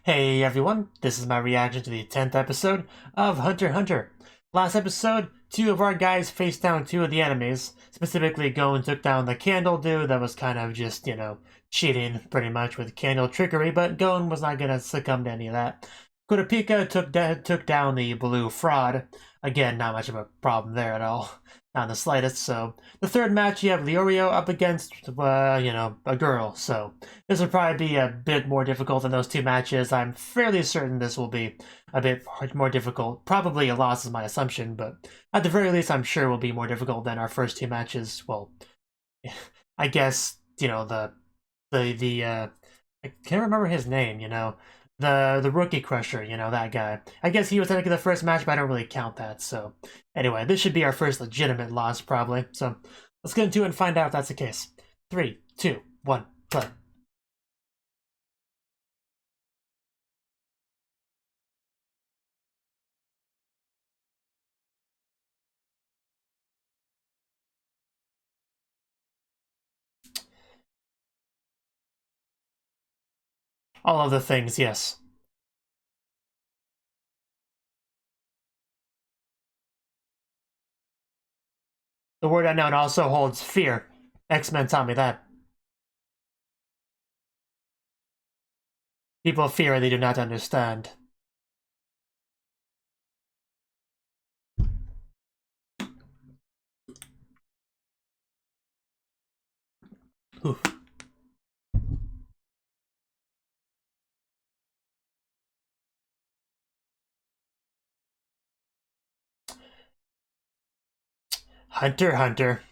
Hey everyone, this is my reaction to the 10th episode of Hunter x Hunter. Last episode, two of our guys faced down two of the enemies. Specifically, Gon took down the candle dude that was kind of just, cheating pretty much with candle trickery, but Gon was not gonna succumb to any of that. Kurapika took down the blue fraud. Again, not much of a problem there at all. Not in the slightest, so... The third match, you have Leorio up against, a girl, so... This will probably be a bit more difficult than those two matches. I'm fairly certain this will be a bit more difficult. Probably a loss is my assumption, but at the very least, I'm sure it will be more difficult than our first two matches. Well, I guess, I can't remember his name, the rookie crusher, that guy. I guess he was technically the first match, but I don't really count that, so... Anyway, this should be our first legitimate loss, probably. So, let's get into it and find out if that's the case. 3, 2, 1, play. All of the things, yes. The word unknown also holds fear. X-Men taught me that. People fear they do not understand. Oof. Hunter x Hunter.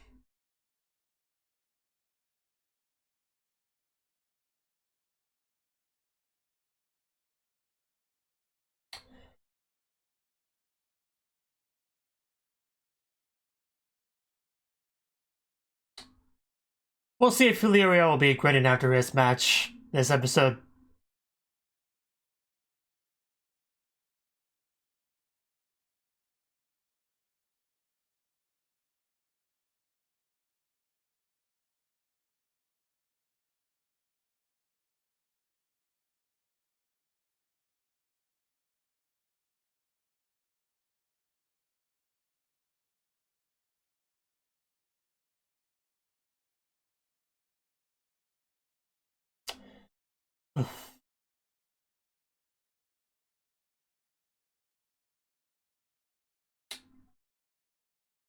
We'll see if Leorio will be grinning after his match this episode.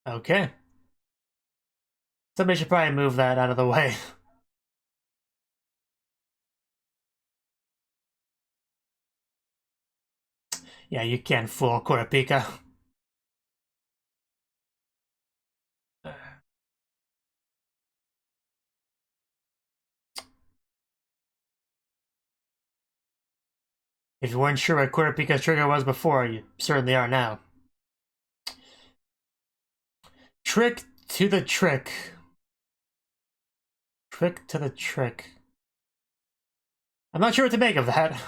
Okay. Somebody should probably move that out of the way. Yeah, you can't fool Kurapika. If you weren't sure what Kurapika's trigger was before, you certainly are now. Trick to the trick. Trick to the trick. I'm not sure what to make of that.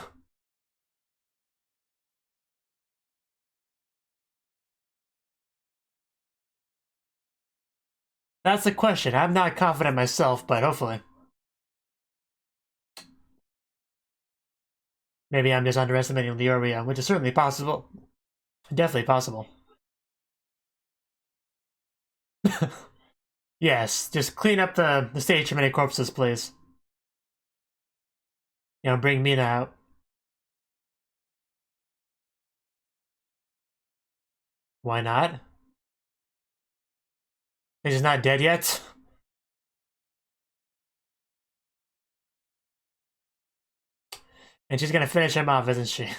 That's the question. I'm not confident myself, but hopefully. Maybe I'm just underestimating Leorio, which is certainly possible. Definitely possible. Yes, just clean up the stage of many corpses, please. Bring Mina out. Why not? He's not dead yet? And she's gonna finish him off, isn't she?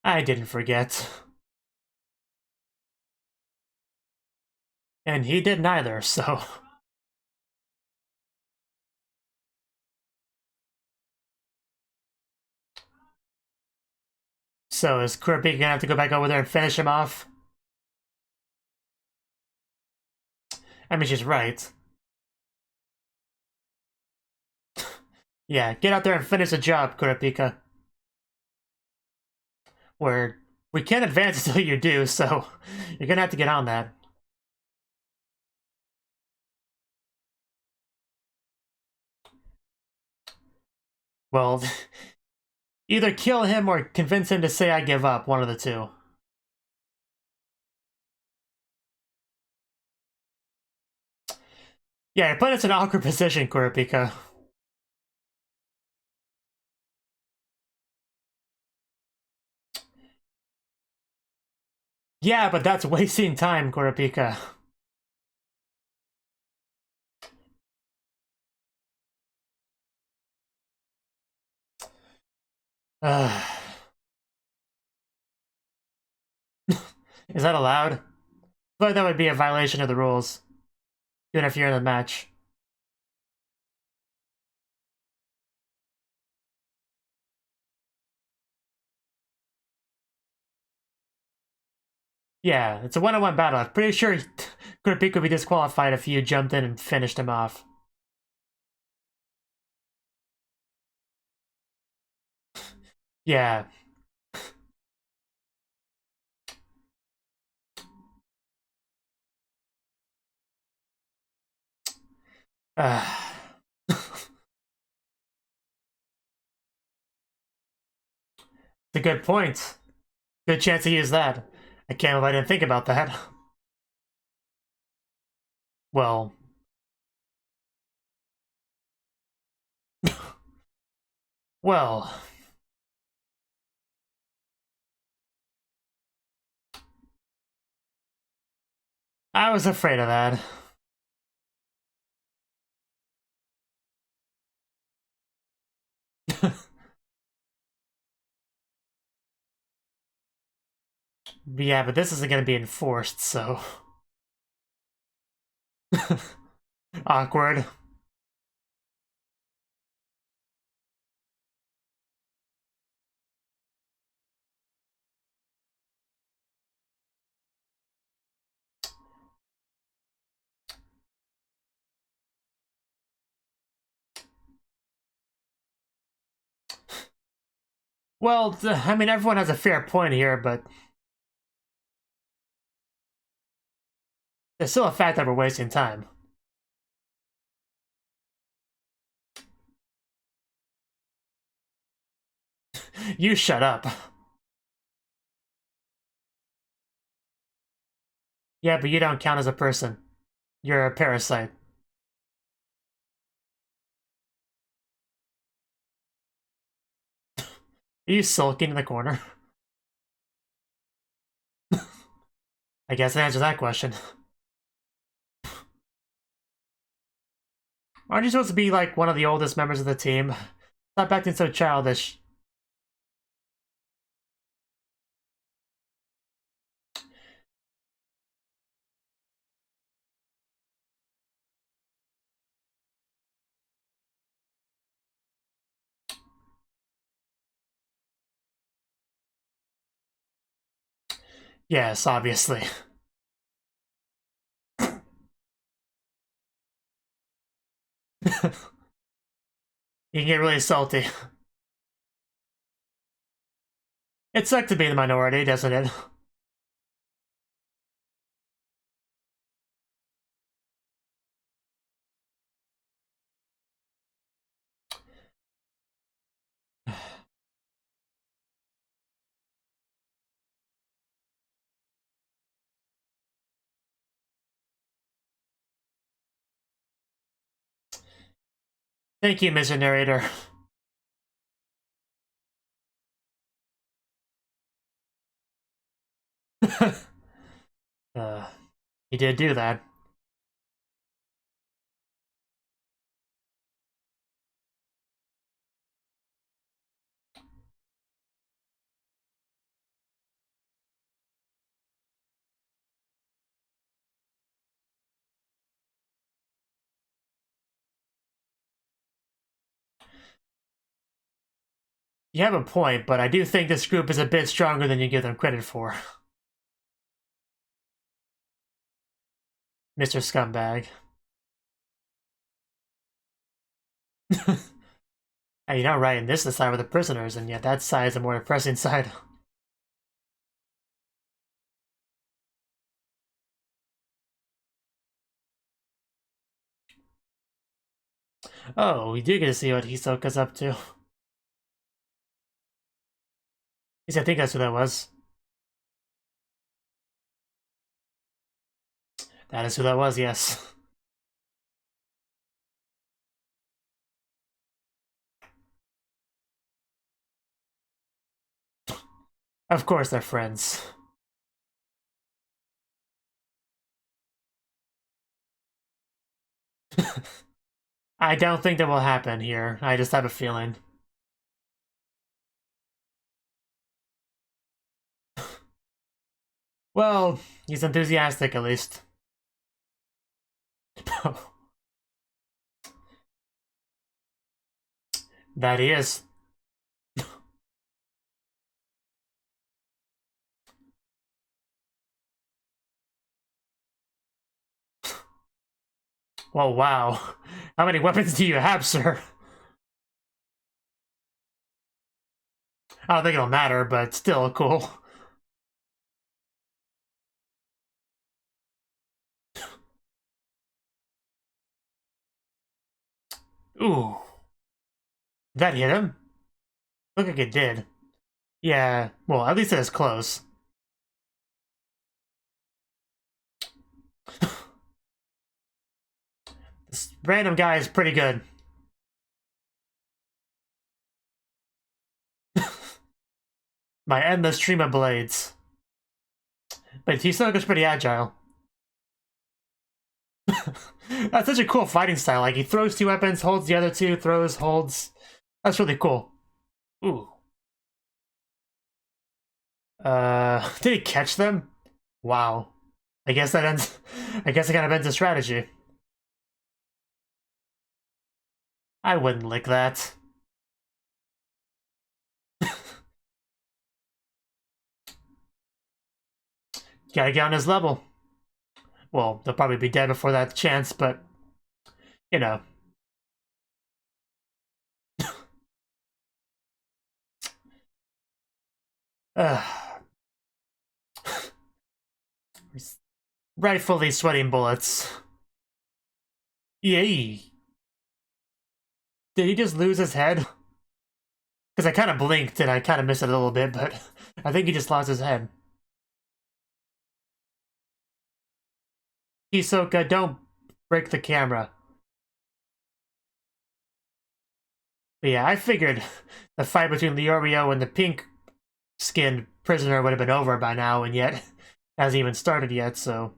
I didn't forget. And he did neither, so... So is Kurapika gonna have to go back over there and finish him off? I mean, she's right. Yeah, get out there and finish the job, Kurapika. We're We can't advance until you do, so you're gonna have to get on that. Well, either kill him or convince him to say I give up, one of the two. Yeah, put us in an awkward position, Kurapika. Yeah, but that's wasting time, Kurapika. Is that allowed? I feel like that would be a violation of the rules. To interfere in the match. Yeah, it's a one-on-one battle. I'm pretty sure Kurapika would be disqualified if you jumped in and finished him off. Yeah. It's a good point. Good chance to use that. I can't believe I didn't think about that. Well... well... I was afraid of that. Yeah, but this isn't going to be enforced, so... awkward. Well, I mean, everyone has a fair point here, but... there's still a fact that we're wasting time. You shut up. Yeah, but you don't count as a person. You're a parasite. Are you sulking in the corner? I guess that answers that question. Aren't you supposed to be like one of the oldest members of the team? Stop acting so childish. Yes, obviously. You can get really salty. It sucks to be in the minority, doesn't it? Thank you, Mr. Narrator. He did do that. You have a point, but I do think this group is a bit stronger than you give them credit for. Mr. Scumbag. Hey, you're not right, and this is the side with the prisoners, and yet that side is the more depressing side. Oh, we do get to see what Hisoka's up to. At least I think that's who that was. That is who that was, yes. Of course they're friends. I don't think that will happen here. I just have a feeling. Well, he's enthusiastic at least. That he is. Well, wow. How many weapons do you have, sir? I don't think it'll matter, but still cool. Ooh. That hit him? Look like it did. Yeah, well, at least it was close. This random guy is pretty good. My endless stream of blades. But Hisoka's pretty agile. That's such a cool fighting style. Like, he throws two weapons, holds the other two, throws, holds. That's really cool. Ooh. Did he catch them? Wow. I guess that ends. I guess it kind of ends the strategy. I wouldn't lick that. Gotta get on his level. Well, they'll probably be dead before that chance, but you know. Rightfully sweating bullets. Yay. Did he just lose his head? Because I kind of blinked and I kind of missed it a little bit, but I think he just lost his head. Hisoka, don't break the camera. But yeah, I figured the fight between Leorio and the pink-skinned prisoner would have been over by now, and yet hasn't even started yet, so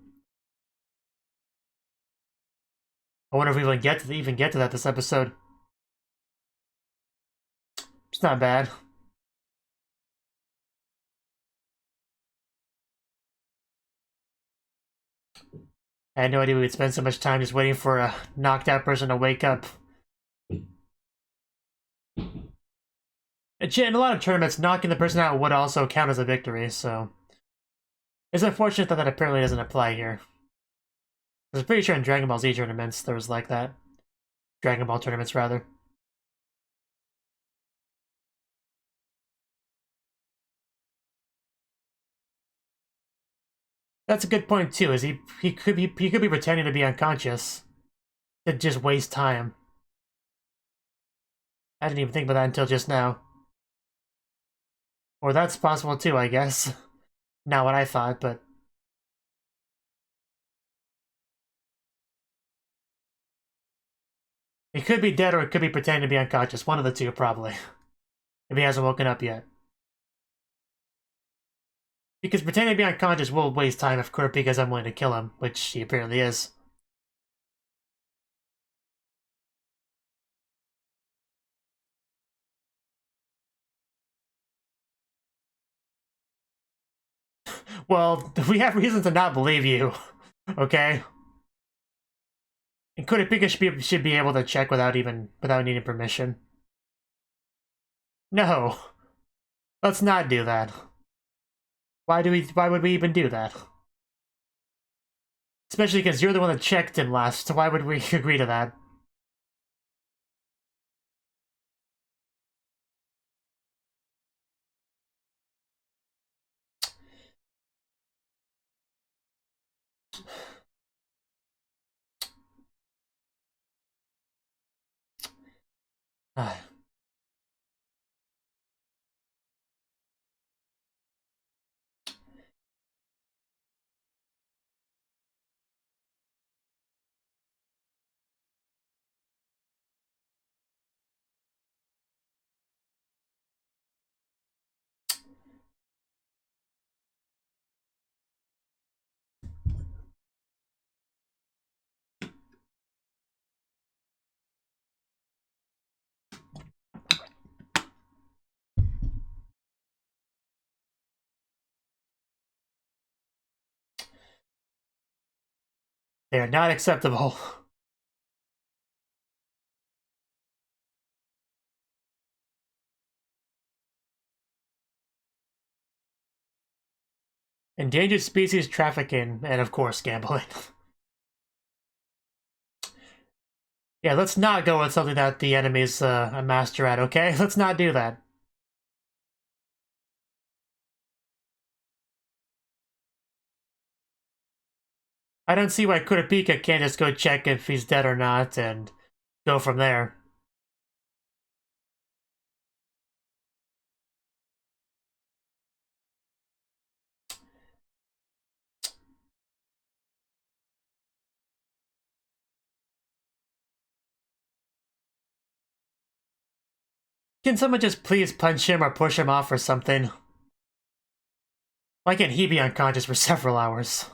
I wonder if we even get to that this episode. It's not bad. I had no idea we would spend so much time just waiting for a knocked out person to wake up. In a lot of tournaments, knocking the person out would also count as a victory, so it's unfortunate that that apparently doesn't apply here. I was pretty sure in Dragon Ball Z tournaments there was like that. Dragon Ball tournaments, rather. That's a good point too. Is he could be pretending to be unconscious to just waste time. I didn't even think about that until just now. Or that's possible too, I guess. Not what I thought, but he could be dead or it could be pretending to be unconscious. One of the two, probably. If he hasn't woken up yet. Because pretending to be unconscious will waste time if Kurapika's unwilling to kill him, which he apparently is. Well, we have reason to not believe you, okay? And Kurapika should be able to check without needing permission. No. Let's not do that. Why would we even do that? Especially because you're the one that checked him last, so why would we agree to that? They are not acceptable. Endangered species trafficking, and of course gambling. Yeah, let's not go with something that the enemy's a master at, okay? Let's not do that. I don't see why Kurapika can't just go check if he's dead or not and go from there. Can someone just please punch him or push him off or something? Why can't he be unconscious for several hours?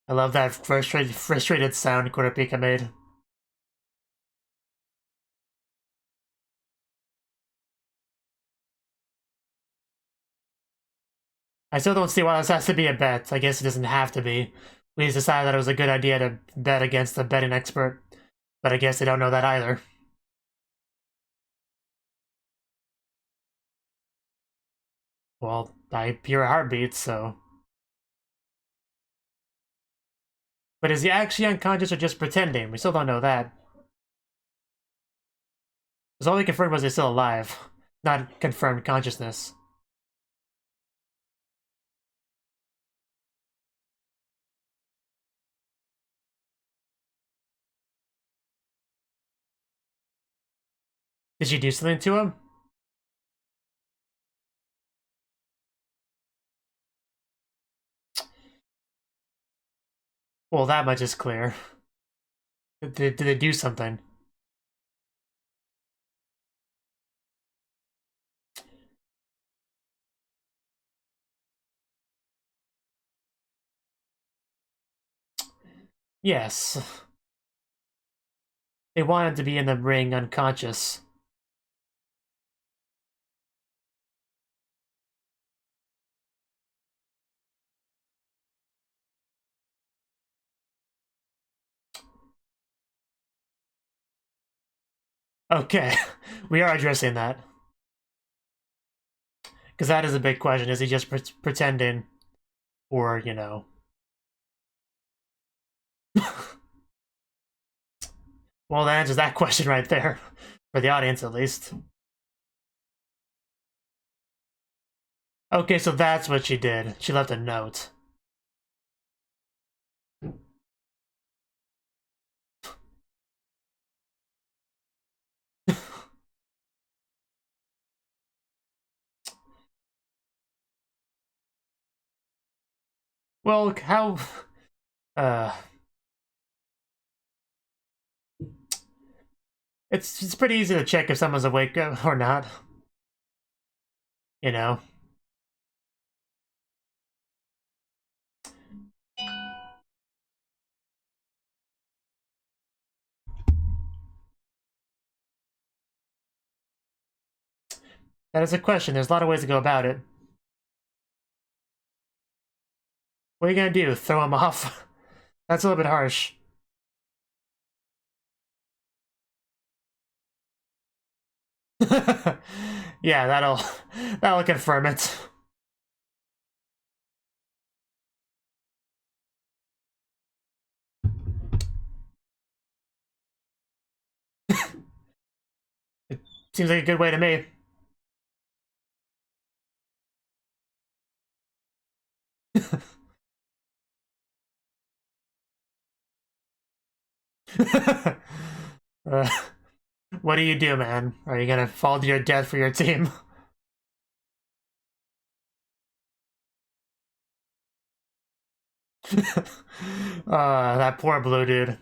I love that frustrated sound Kurapika made. I still don't see why this has to be a bet. I guess it doesn't have to be. We just decided that it was a good idea to bet against a betting expert. But I guess they don't know that either. Well, I hear a heartbeat, so... But is he actually unconscious or just pretending? We still don't know that. Because all we confirmed was he's still alive, not confirmed consciousness. Did she do something to him? Well, that much is clear. Did they do something? Yes. They wanted to be in the ring unconscious. Okay, we are addressing that. Because that is a big question. Is he just pretending? Or, you know... Well, that answers that question right there. For the audience, at least. Okay, so that's what she did. She left a note. Well, how... It's pretty easy to check if someone's awake or not. You know? That is a question. There's a lot of ways to go about it. What are you gonna do? Throw him off? That's a little bit harsh. Yeah, that'll confirm it. It seems like a good way to me. uh, what do you do, man? Are you gonna fall to your death for your team? That poor blue dude.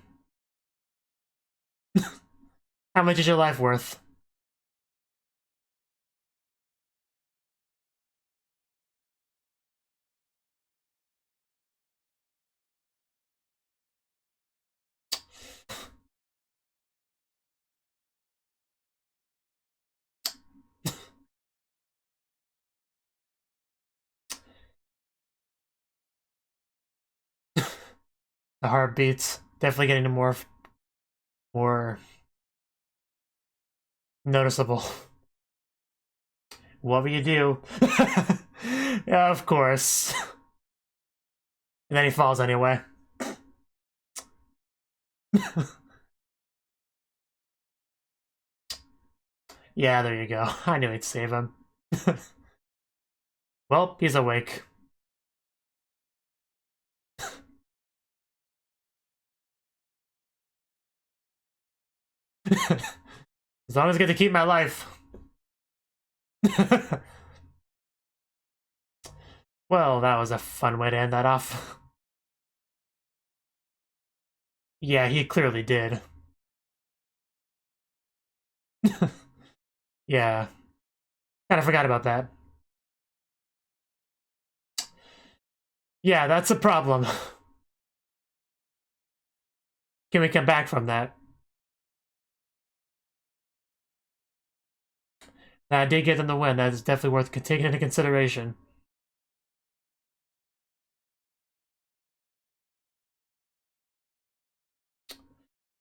How much is your life worth? The heartbeats definitely getting more noticeable. What will you do? Yeah, of course. And then he falls anyway. Yeah, there you go. I knew he'd save him. Well, he's awake. As long as I get to keep my life. Well, that was a fun way to end that off. Yeah, he clearly did. Yeah. Kinda forgot about that. Yeah, that's a problem. Can we come back from that? I did get them the win. That is definitely worth taking into consideration.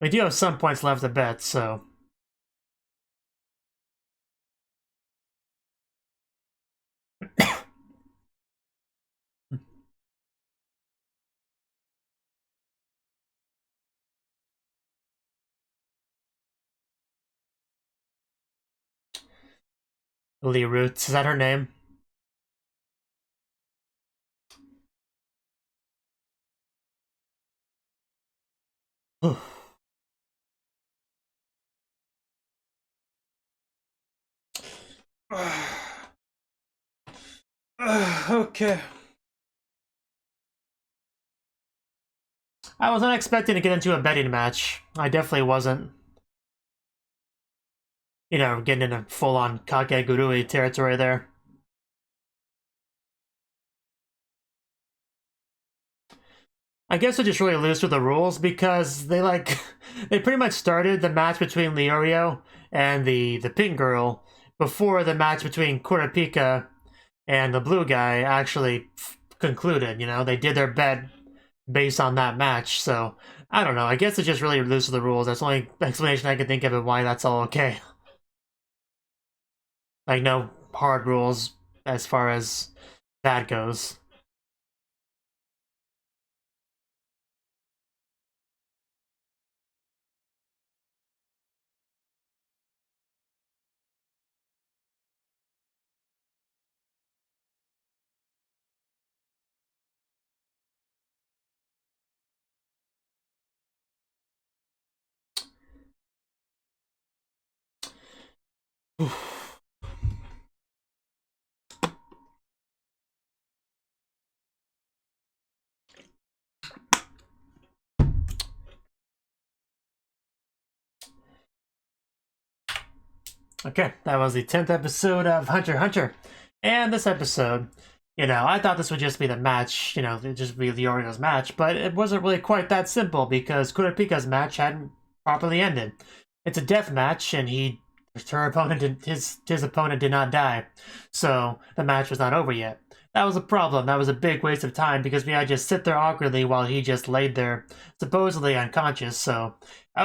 We do have some points left to bet, so... Lee Roots, is that her name? Okay. I was not expecting to get into a betting match. I definitely wasn't. You know, getting into full-on Kakegurui territory there. I guess they're just really loose with the rules because they they pretty much started the match between Leorio and the pink girl before the match between Kurapika and the blue guy actually concluded. You know, they did their bet based on that match. So I don't know. I guess it's just really loose with the rules. That's the only explanation I can think of of why that's all okay. Like no hard rules as far as that goes. Okay, that was the 10th episode of Hunter x Hunter. And this episode, you know, I thought this would just be the match, you know, it'd just be Leorio's match, but it wasn't really quite that simple because Kurapika's match hadn't properly ended. It's a death match, and her opponent, his opponent did not die, so the match was not over yet. That was a problem. That was a big waste of time because we had to just sit there awkwardly while he just laid there, supposedly unconscious. So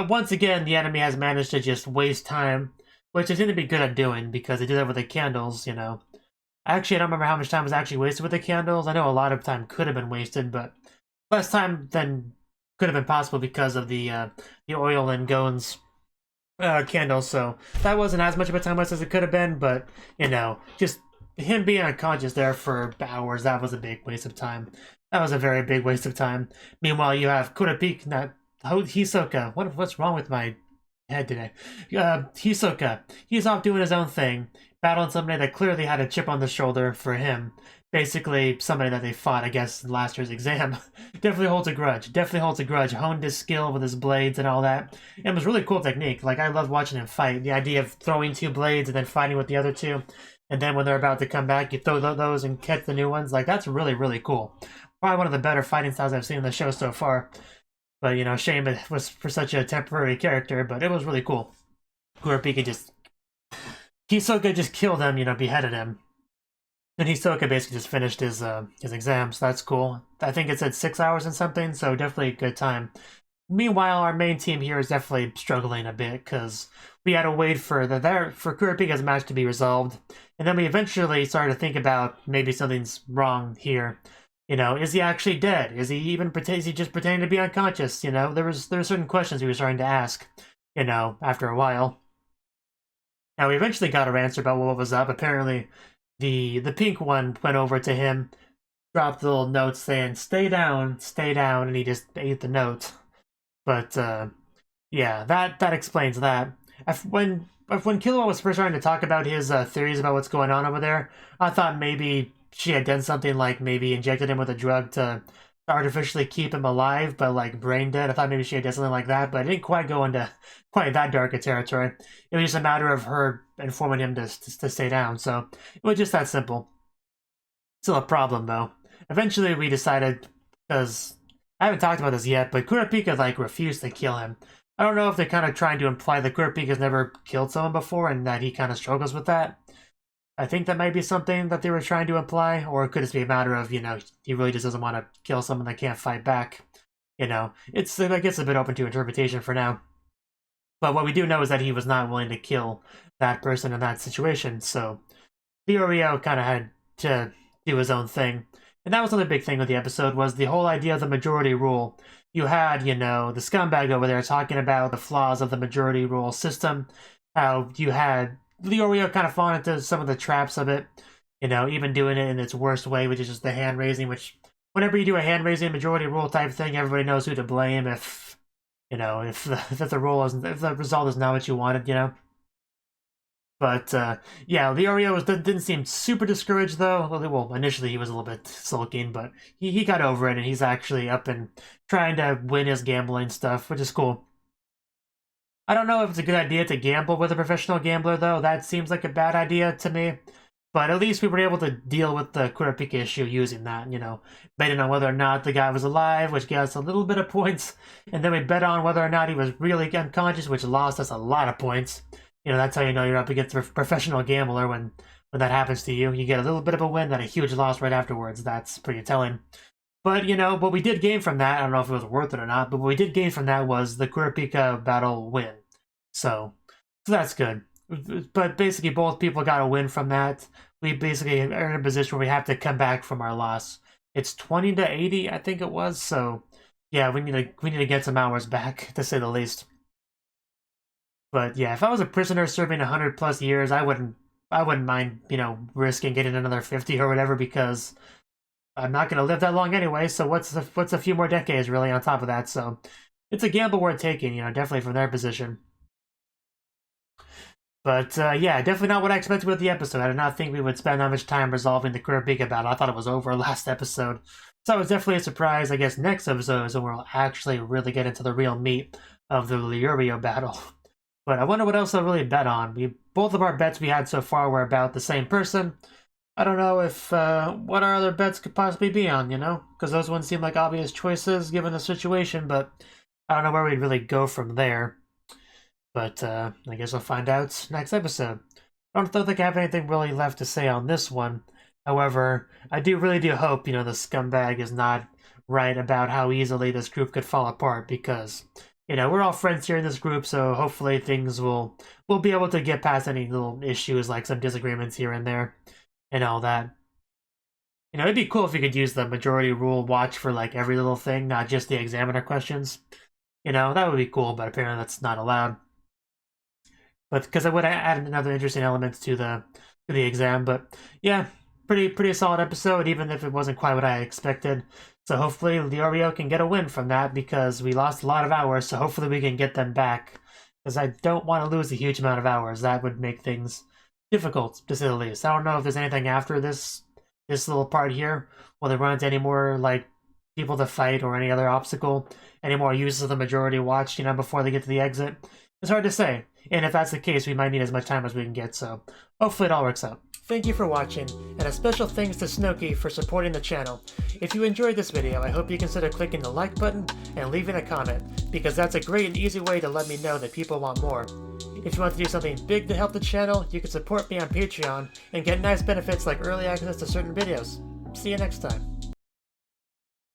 once again, the enemy has managed to just waste time which they seem to be good at doing because they do that with the candles, you know. Actually, I don't remember how much time was actually wasted with the candles. I know a lot of time could have been wasted, but less time than could have been possible because of the oil and Gon's candles. So that wasn't as much of a time waste as it could have been, but you know, just him being unconscious there for hours, that was a big waste of time. That was a very big waste of time. Meanwhile, you have Kurapika, not Hisoka. What's wrong with my head today? Hisoka. He's off doing his own thing, battling somebody that clearly had a chip on the shoulder for him. Basically, somebody that they fought, I guess, in last year's exam. Definitely holds a grudge. Definitely holds a grudge. Honed his skill with his blades and all that. And it was really cool technique. Like, I loved watching him fight. The idea of throwing 2 blades and then fighting with the other 2. And then when they're about to come back, you throw those and catch the new ones. Like, that's really, really cool. Probably one of the better fighting styles I've seen in the show so far. But, you know, shame it was for such a temporary character, but it was really cool. Kurapika just... Hisoka just killed him, you know, beheaded him. And Hisoka basically just finished his exam, so that's cool. I think it said 6 hours and something, so definitely a good time. Meanwhile, our main team here is definitely struggling a bit, because we had to wait for Kurapika's match to be resolved. And then we eventually started to think about maybe something's wrong here. You know, is he actually dead? Is he just pretending to be unconscious? You know, there were certain questions we were starting to ask, you know, after a while. Now, we eventually got our answer about what was up. Apparently, the pink one went over to him, dropped the little note saying, stay down, and he just ate the note. But, yeah, that explains that. When Killua was first starting to talk about his theories about what's going on over there, I thought maybe she had done something like maybe injected him with a drug to artificially keep him alive, but like brain dead. I thought maybe she had done something like that, but it didn't quite go into quite that dark a territory. It was just a matter of her informing him to stay down, so it was just that simple. Still a problem, though. Eventually, we decided, because I haven't talked about this yet, but Kurapika, like, refused to kill him. I don't know if they're kind of trying to imply that Kurapika's never killed someone before and that he kind of struggles with that. I think that might be something that they were trying to imply, or it could just be a matter of, you know, he really just doesn't want to kill someone that can't fight back. You know, I guess, a bit open to interpretation for now. But what we do know is that he was not willing to kill that person in that situation, so Ryu kind of had to do his own thing. And that was another big thing with the episode, was the whole idea of the majority rule. You had, you know, the scumbag over there talking about the flaws of the majority rule system, how you had Ryu kind of falling into some of the traps of it, you know, even doing it in its worst way, which is just the hand raising, which whenever you do a hand raising majority rule type thing, everybody knows who to blame if, you know, if the result is not what you wanted, you know. But, yeah, Ryu didn't seem super discouraged, though. Well, initially he was a little bit sulking, but he got over it, and he's actually up and trying to win his gambling stuff, which is cool. I don't know if it's a good idea to gamble with a professional gambler, though. That seems like a bad idea to me. But at least we were able to deal with the Kurapika issue using that, you know, betting on whether or not the guy was alive, which gave us a little bit of points. And then we bet on whether or not he was really unconscious, which lost us a lot of points. You know, that's how you know you're up against a professional gambler when that happens to you. You get a little bit of a win, then a huge loss right afterwards. That's pretty telling. But, you know, what we did gain from that, I don't know if it was worth it or not, but what we did gain from that was the Kurapika battle win. So that's good. But basically, both people got a win from that. We basically are in a position where we have to come back from our loss. It's 20-80, I think it was. So yeah, we need to get some hours back, to say the least. But yeah, if I was a prisoner serving 100+ years, I wouldn't mind, you know, risking getting another 50 or whatever, because I'm not gonna live that long anyway. So what's a few more decades really on top of that? So it's a gamble worth taking, you know, definitely from their position. But, yeah, definitely not what I expected with the episode. I did not think we would spend that much time resolving the Kurapika battle. I thought it was over last episode. So it was definitely a surprise. I guess next episode is when we'll actually really get into the real meat of the Ryu battle. But I wonder what else I'll really bet on. Both of our bets we had so far were about the same person. I don't know if what our other bets could possibly be on, you know? Because those ones seem like obvious choices given the situation, but I don't know where we'd really go from there. But I guess I'll find out next episode. I don't think I have anything really left to say on this one. However, I really do hope, you know, the scumbag is not right about how easily this group could fall apart, because you know, we're all friends here in this group, so hopefully we'll be able to get past any little issues like some disagreements here and there and all that. You know, it'd be cool if we could use the majority rule watch for like every little thing, not just the examiner questions. You know, that would be cool, but apparently that's not allowed. But because it would add another interesting element to the exam. But yeah, pretty solid episode, even if it wasn't quite what I expected. So hopefully Leorio can get a win from that, because we lost a lot of hours, so hopefully we can get them back. Because I don't want to lose a huge amount of hours. That would make things difficult, to say the least. I don't know if there's anything after this little part here. Will they run into any more, like, people to fight or any other obstacle? Any more uses of the majority watch, you know, before they get to the exit? It's hard to say. And if that's the case, we might need as much time as we can get, so hopefully it all works out. Thank you for watching, and a special thanks to Cnouki for supporting the channel. If you enjoyed this video, I hope you consider clicking the like button and leaving a comment, because that's a great and easy way to let me know that people want more. If you want to do something big to help the channel, you can support me on Patreon and get nice benefits like early access to certain videos. See you next time.